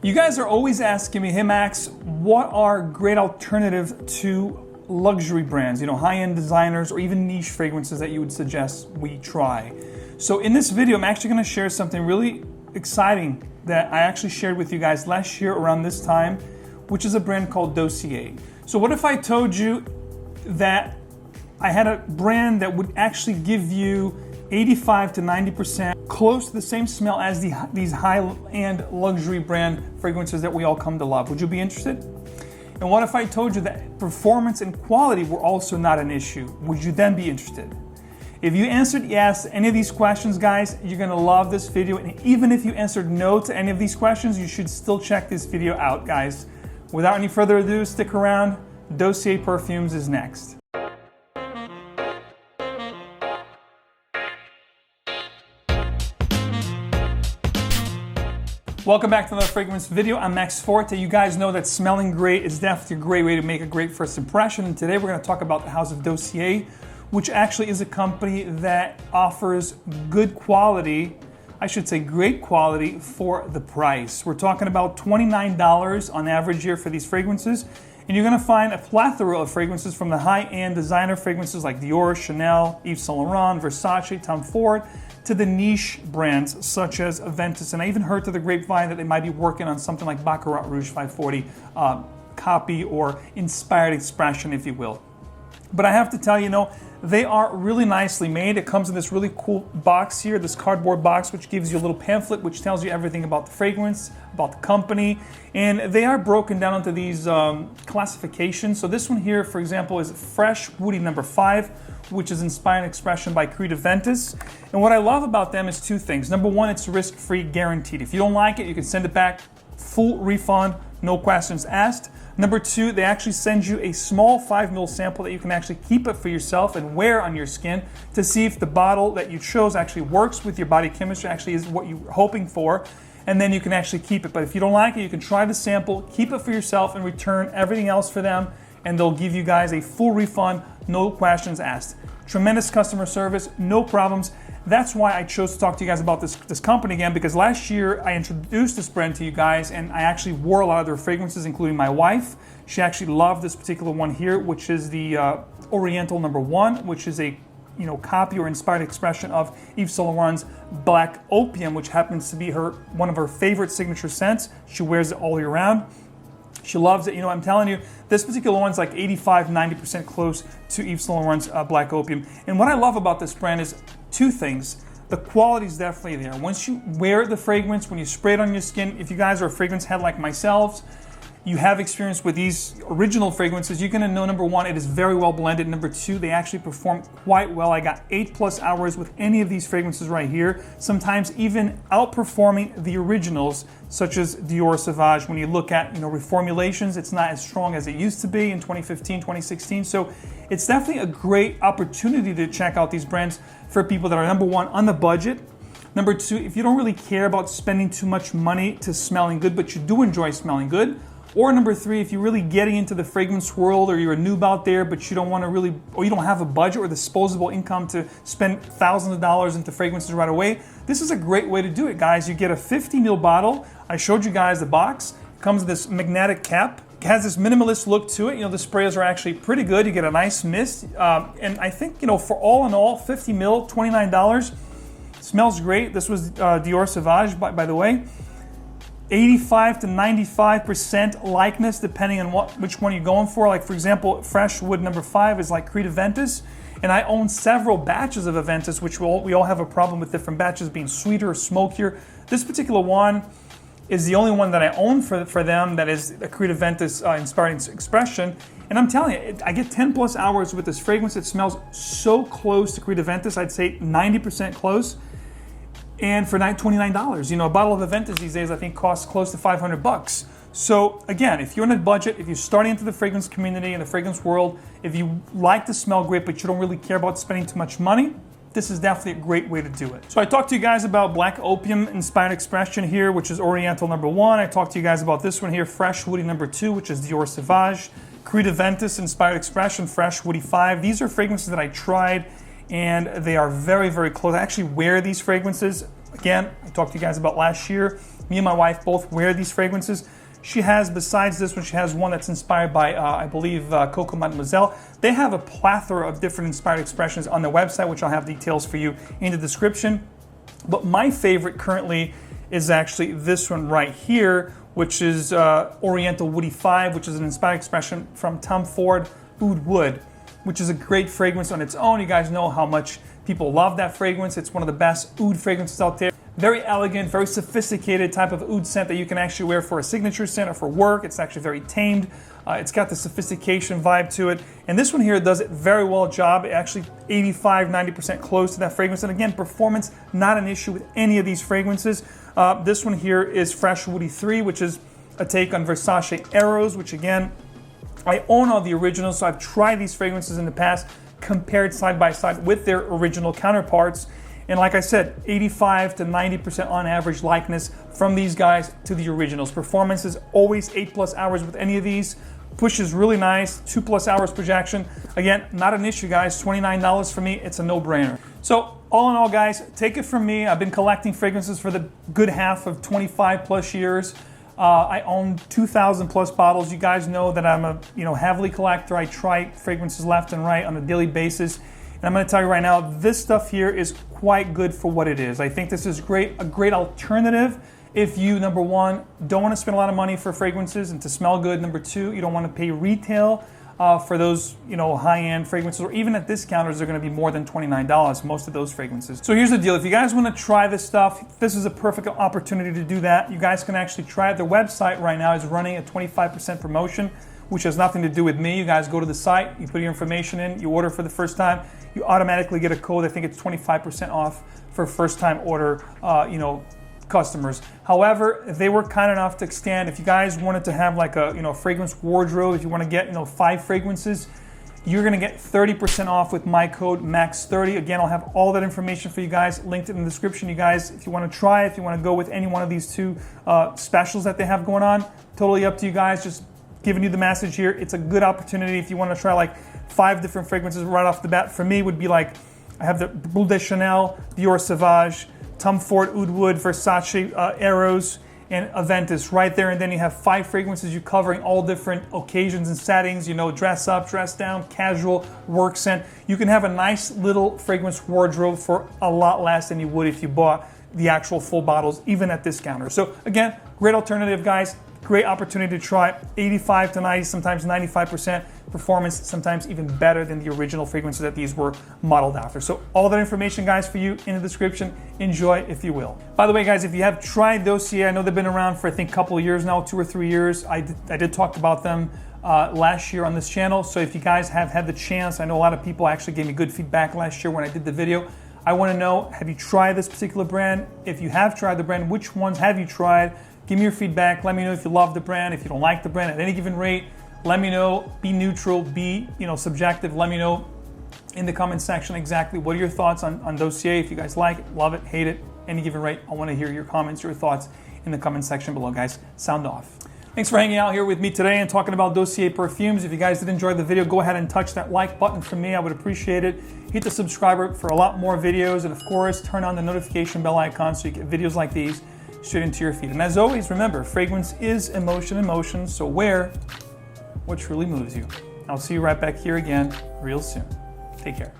You guys are always asking me, hey Max, what are great alternative to luxury brands, high-end designers or even niche fragrances that you would suggest we try? So in this video, I'm actually gonna share something really exciting that I actually shared with you guys last year around this time, which is a brand called Dossier. So what if I told you that I had a brand that would actually give you 85 to 90% close to the same smell as these high-end luxury brand fragrances that we all come to love? Would you be interested? And what if I told you that performance and quality were also not an issue? Would you then be interested? If you answered yes to any of these questions, guys, you're gonna love this video. And even if you answered no to any of these questions, you should still check this video out, guys. Without any further ado, stick around. Dossier Perfumes is next. Welcome back to another fragrance video. I'm MAXFORTI. You guys know that smelling great is definitely a great way to make a great first impression. And today we're going to talk about the house of Dossier, which actually is a company that offers good quality, I should say great quality for the price. We're talking about $29 on average here for these fragrances. And you're going to find a plethora of fragrances from the high-end designer fragrances like Dior, Chanel, Yves Saint Laurent, Versace, Tom Ford, to the niche brands such as Aventus. And I even heard to the grapevine that they might be working on something like Baccarat Rouge 540 copy or inspired expression, if you will. But I have to tell you, they are really nicely made. It comes in this really cool box here, this cardboard box, which gives you a little pamphlet which tells you everything about the fragrance, about the company. And they are broken down into these classifications. So this one here, for example, is Fresh Woody number 5, which is Inspired Expression by Creed Aventus. And what I love about them is two things. Number one, it's risk-free guaranteed. If you don't like it, you can send it back, full refund, no questions asked. Number two, they actually send you a small 5 ml sample that you can actually keep it for yourself and wear on your skin to see if the bottle that you chose actually works with your body chemistry, actually is what you're hoping for, and then you can actually keep it. But if you don't like it, you can try the sample, keep it for yourself, and return everything else for them, and they'll give you guys a full refund, no questions asked. Tremendous customer service, no problems. That's why I chose to talk to you guys about this company again, because last year I introduced this brand to you guys and I actually wore a lot of their fragrances, including my wife. She actually loved this particular one here, which is the Oriental number 1, which is a copy or inspired expression of Yves Saint Laurent's Black Opium, which happens to be one of her favorite signature scents. She wears it all year round. She loves it. I'm telling you, this particular one's like 85, 90% close to Yves Saint Laurent's Black Opium. And what I love about this brand is two things. The quality is definitely there. Once you wear the fragrance, when you spray it on your skin, if you guys are a fragrance head like myself, you have experience with these original fragrances, you're gonna know, number one, it is very well blended. Number two, they actually perform quite well. I got 8+ hours with any of these fragrances right here, sometimes even outperforming the originals, such as Dior Sauvage. When you look at reformulations, it's not as strong as it used to be in 2015, 2016. So it's definitely a great opportunity to check out these brands for people that are, number one, on the budget. Number two, if you don't really care about spending too much money to smelling good, but you do enjoy smelling good. Or number three, if you're really getting into the fragrance world, or you're a noob out there, but you don't want to really, or you don't have a budget or disposable income to spend thousands of dollars into fragrances right away, this is a great way to do it, guys. You get a 50 ml bottle. I showed you guys the box. It comes with this magnetic cap. It has this minimalist look to it. The sprays are actually pretty good. You get a nice mist. And I think, for all in all, 50 ml, $29. Smells great. This was Dior Sauvage, by the way. 85 to 95% likeness, depending on which one you're going for. Like, for example, Fresh Wood number 5 is like Creed Aventus. And I own several batches of Aventus, which we all have a problem with different batches being sweeter or smokier. This particular one is the only one that I own for them that is a Creed Aventus inspired expression. And I'm telling you, I get 10+ hours with this fragrance. It smells so close to Creed Aventus. I'd say 90% close. And for $29, a bottle of Aventus these days I think costs close to $500. So again, if you're on a budget, if you're starting into the fragrance community and the fragrance world, if you like to smell great but you don't really care about spending too much money, this is definitely a great way to do it. So I talked to you guys about Black Opium Inspired Expression here, which is Oriental number 1. I talked to you guys about this one here, Fresh Woody number 2, which is Dior Sauvage. Creed Aventus Inspired Expression, Fresh Woody 5. These are fragrances that I tried and they are very, very close. I actually wear these fragrances. Again, I talked to you guys about last year. Me and my wife both wear these fragrances. She has, besides this one, she has one that's inspired by, I believe, Coco Mademoiselle. They have a plethora of different inspired expressions on their website, which I'll have details for you in the description. But my favorite currently is actually this one right here, which is Oriental Woody 5, which is an inspired expression from Tom Ford Oud Wood, which is a great fragrance on its own. You guys know how much people love that fragrance. It's one of the best oud fragrances out there. Very elegant, very sophisticated type of oud scent that you can actually wear for a signature scent or for work. It's actually very tamed. It's got the sophistication vibe to it. And this one here does it very well job. Actually 85, 90% close to that fragrance. And again, performance, not an issue with any of these fragrances. This one here is Fresh Woody 3, which is a take on Versace Eros, which again, I own all the originals, so I've tried these fragrances in the past, compared side by side with their original counterparts. And like I said, 85 to 90% on average likeness from these guys to the originals. Performance is always 8+ hours with any of these. Push is really nice, 2+ hours projection. Again, not an issue, guys. $29 for me, it's a no-brainer. So all in all, guys, take it from me. I've been collecting fragrances for the good half of 25+ years. I own 2,000+ bottles. You guys know that I'm a heavily collector. I try fragrances left and right on a daily basis. And I'm going to tell you right now, this stuff here is quite good for what it is. I think this is a great alternative if you, number one, don't want to spend a lot of money for fragrances and to smell good. Number two, you don't want to pay retail for those high-end fragrances, or even at discounters, they're going to be more than $29, most of those fragrances. So here's the deal. If you guys want to try this stuff, this is a perfect opportunity to do that. You guys can actually try it. Their website right now is running a 25% promotion, which has nothing to do with me. You guys go to the site, you put your information in, you order for the first time, you automatically get a code. I think it's 25% off for first-time order, customers. However, they were kind enough to extend. If you guys wanted to have like a fragrance wardrobe, if you want to get 5 fragrances, you're going to get 30% off with my code MAX30. Again, I'll have all that information for you guys linked in the description. You guys, if you want to try, if you want to go with any one of these 2 specials that they have going on, totally up to you guys. Just giving you the message here. It's a good opportunity if you want to try like 5 different fragrances right off the bat. For me, would be like, I have the Bleu de Chanel, Dior Sauvage, Tom Ford Oud Wood, Versace Eros, and Aventus right there. And then you have 5 fragrances you covering all different occasions and settings, dress up, dress down, casual, work scent. You can have a nice little fragrance wardrobe for a lot less than you would if you bought the actual full bottles, even at discounters. So again, great alternative, guys. Great opportunity to try. 85 to 90, sometimes 95% performance, sometimes even better than the original fragrances that these were modeled after. So all that information, guys, for you in the description. Enjoy if you will. By the way, guys, if you have tried Dossier, I know they've been around for I think a couple of years now, 2 or 3 years. I did talk about them last year on this channel. So if you guys have had the chance, I know a lot of people actually gave me good feedback last year when I did the video. I want to know, have you tried this particular brand? If you have tried the brand, which ones have you tried? Give me your feedback. Let me know if you love the brand, if you don't like the brand at any given rate. Let me know. Be neutral, be subjective. Let me know in the comment section exactly what are your thoughts on Dossier. If you guys like it, love it, hate it, any given rate. I want to hear your comments, your thoughts in the comment section below, guys. Sound off. Thanks for hanging out here with me today and talking about Dossier Perfumes. If you guys did enjoy the video, go ahead and touch that like button for me. I would appreciate it. Hit the subscribe for a lot more videos. And of course, turn on the notification bell icon so you get videos like these straight into your feed. And as always, remember, fragrance is emotion in motion, so wear what truly moves you. I'll see you right back here again real soon. Take care.